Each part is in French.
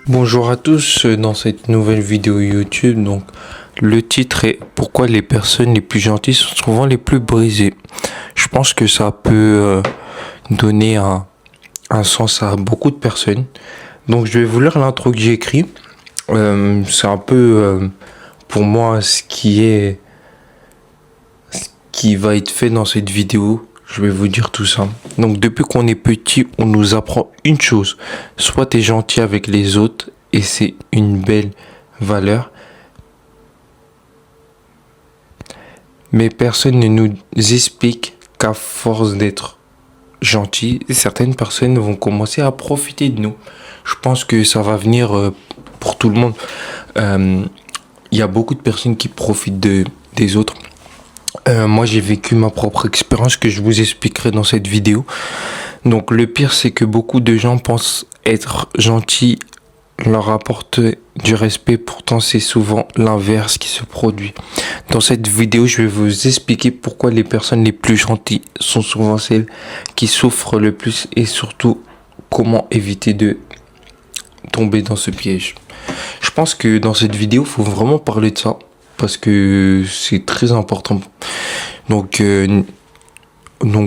Bonjour à tous dans cette nouvelle vidéo YouTube. Donc, le titre est pourquoi les personnes les plus gentilles sont souvent les plus brisées. Je pense que ça peut donner un sens à beaucoup de personnes. Donc, je vais vous lire l'intro que j'ai écrit. C'est un peu pour moi ce qui va être fait dans cette vidéo. Je vais vous dire tout ça. Donc depuis qu'on est petit, on nous apprend une chose. Soit t'es gentil avec les autres et c'est une belle valeur. Mais personne ne nous explique qu'à force d'être gentil, certaines personnes vont commencer à profiter de nous. Je pense que ça va venir pour tout le monde. Il y a beaucoup de personnes qui profitent des autres. Moi, j'ai vécu ma propre expérience que je vous expliquerai dans cette vidéo. Donc, le pire, c'est que beaucoup de gens pensent être gentils, leur apporter du respect. Pourtant, c'est souvent l'inverse qui se produit. Dans cette vidéo, je vais vous expliquer pourquoi les personnes les plus gentilles sont souvent celles qui souffrent le plus et surtout comment éviter de tomber dans ce piège. Je pense que dans cette vidéo, il faut vraiment parler de ça parce que c'est très important. Donc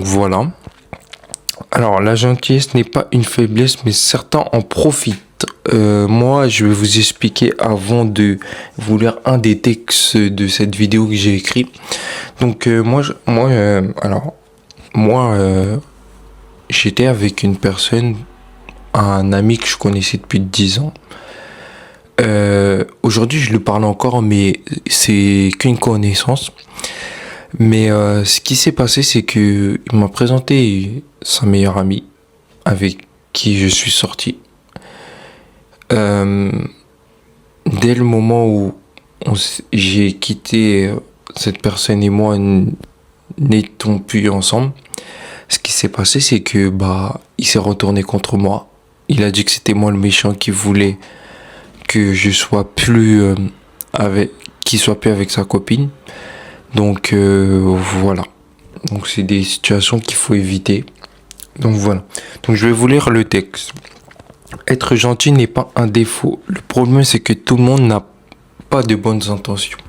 voilà. Alors, la gentillesse n'est pas une faiblesse, mais certains en profitent. Moi, je vais vous expliquer avant de vous lire un des textes de cette vidéo que j'ai écrit. Donc, j'étais avec une personne, un ami que je connaissais depuis 10 ans. Aujourd'hui, je lui parle encore, mais c'est qu'une connaissance. Mais ce qui s'est passé, c'est que il m'a présenté sa meilleure amie avec qui je suis sorti. Dès le moment où j'ai quitté cette personne et moi n'étions plus ensemble, ce qui s'est passé, c'est que il s'est retourné contre moi. Il a dit que c'était moi le méchant qui voulait que je sois plus qu'il soit plus avec sa copine. Donc voilà. Donc c'est des situations qu'il faut éviter. Donc voilà. Donc je vais vous lire le texte. Être gentil n'est pas un défaut. Le problème c'est que tout le monde n'a pas de bonnes intentions.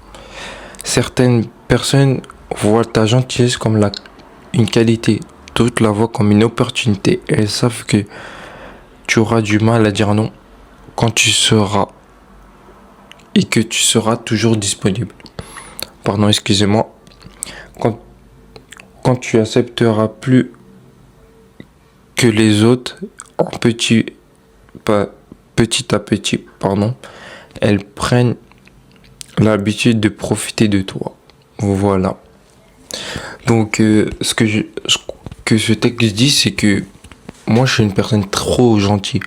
Certaines personnes voient ta gentillesse comme une qualité. D'autres la voient comme une opportunité. Elles savent que tu auras du mal à dire non quand tu seras et que tu seras toujours disponible. Pardon, excusez-moi. Quand tu accepteras plus que les autres, petit à petit, elles prennent l'habitude de profiter de toi. Voilà. Donc, ce que ce texte dit, c'est que moi, je suis une personne trop gentille.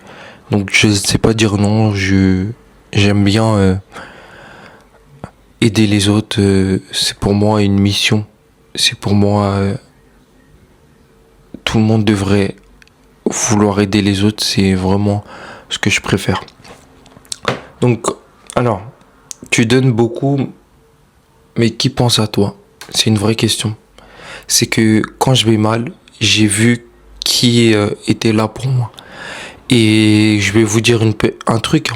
Donc, je ne sais pas dire non. J'aime bien aider les autres. C'est pour moi une mission. C'est pour moi... tout le monde devrait vouloir aider les autres. C'est vraiment ce que je préfère. Donc, alors, tu donnes beaucoup, mais qui pense à toi? C'est une vraie question. C'est que quand je vais mal, j'ai vu qui était là pour moi. Et je vais vous dire un truc.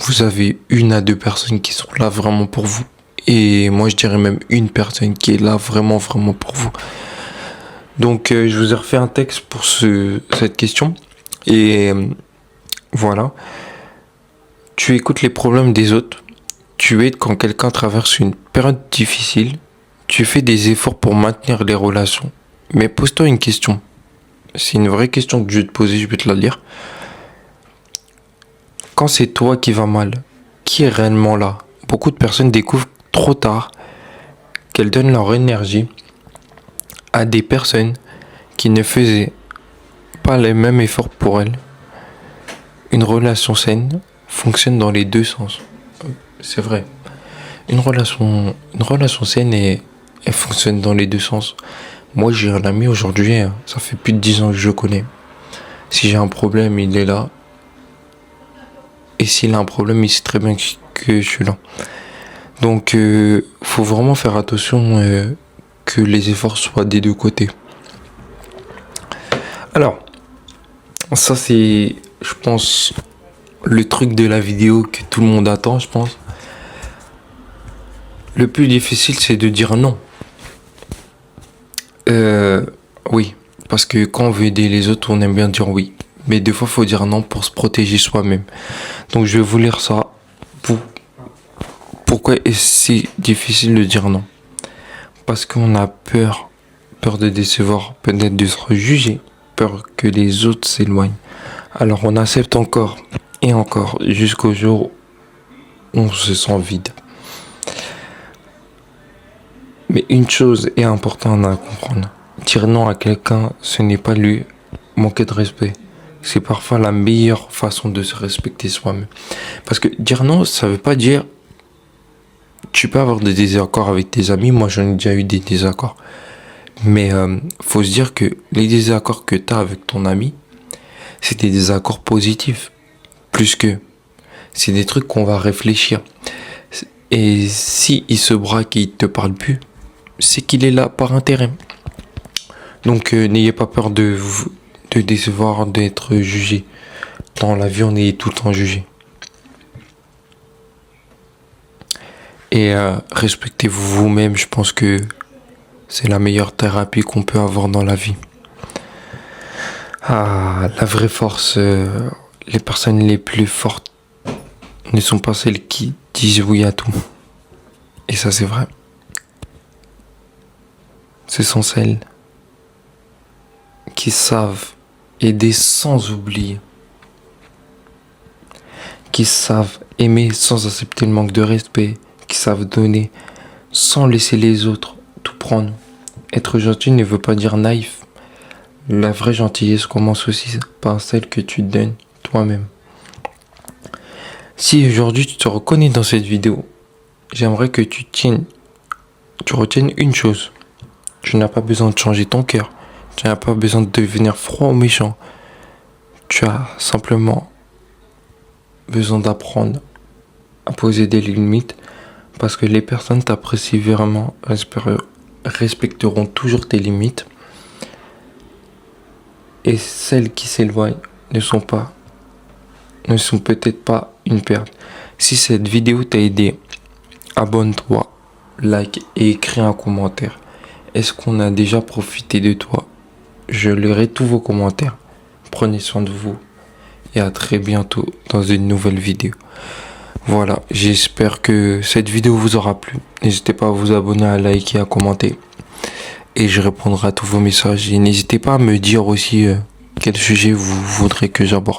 Vous avez 1 à 2 personnes qui sont là vraiment pour vous. Et moi, je dirais même une personne qui est là vraiment, vraiment pour vous. Donc, je vous ai refait un texte pour cette question. Et voilà. Tu écoutes les problèmes des autres. Tu aides quand quelqu'un traverse une période difficile. Tu fais des efforts pour maintenir les relations. Mais pose-toi une question. C'est une vraie question que je vais te poser, je vais te la lire. Quand c'est toi qui vas mal, qui est réellement là? Beaucoup de personnes découvrent trop tard qu'elles donnent leur énergie à des personnes qui ne faisaient pas les mêmes efforts pour elles. Une relation saine fonctionne dans les deux sens. C'est vrai. Une relation saine, elle fonctionne dans les deux sens. Moi, j'ai un ami aujourd'hui, ça fait plus de 10 ans que je le connais. Si j'ai un problème, il est là. Et s'il a un problème, il sait très bien que je suis là. Donc, faut vraiment faire attention que les efforts soient des deux côtés. Alors, ça c'est, je pense, le truc de la vidéo que tout le monde attend, je pense. Le plus difficile, c'est de dire non. Oui, parce que quand on veut aider les autres, on aime bien dire oui. Mais des fois, il faut dire non pour se protéger soi-même. Donc, je vais vous lire ça. Pourquoi est-ce si difficile de dire non? Parce qu'on a peur de décevoir, peut-être d'être jugé, peur que les autres s'éloignent. Alors, on accepte encore et encore jusqu'au jour où on se sent vide. Mais une chose est importante à comprendre. Dire non à quelqu'un, ce n'est pas lui manquer de respect. C'est parfois la meilleure façon de se respecter soi-même. Parce que dire non, ça veut pas dire... Tu peux avoir des désaccords avec tes amis. Moi, j'en ai déjà eu des désaccords. Mais faut se dire que les désaccords que tu as avec ton ami, c'est des désaccords positifs. Plus que... C'est des trucs qu'on va réfléchir. Et si il se braque et il te parle plus, c'est qu'il est là par intérêt. Donc n'ayez pas peur de décevoir, d'être jugé. Dans la vie, on est tout le temps jugé. Et respectez-vous vous-même, je pense que c'est la meilleure thérapie qu'on peut avoir dans la vie. Ah, la vraie force, les personnes les plus fortes ne sont pas celles qui disent oui à tout. Et ça, c'est vrai. Ce sont celles qui savent aider sans oublier, qui savent aimer sans accepter le manque de respect, qui savent donner sans laisser les autres tout prendre. Être gentil ne veut pas dire naïf. La vraie gentillesse commence aussi par celle que tu donnes toi-même. Si aujourd'hui tu te reconnais dans cette vidéo, j'aimerais que tu retiennes une chose. Tu n'as pas besoin de changer ton cœur. Tu n'as pas besoin de devenir froid ou méchant. Tu as simplement besoin d'apprendre à poser des limites parce que les personnes t'apprécient vraiment, respecteront toujours tes limites et celles qui s'éloignent ne sont peut-être pas une perte. Si cette vidéo t'a aidé, abonne-toi, like et écris un commentaire. Est-ce qu'on a déjà profité de toi? Je lirai tous vos commentaires. Prenez soin de vous et à très bientôt dans une nouvelle vidéo. Voilà, j'espère que cette vidéo vous aura plu. N'hésitez pas à vous abonner, à liker, à commenter. Et je répondrai à tous vos messages. Et n'hésitez pas à me dire aussi quel sujet vous voudrez que j'aborde.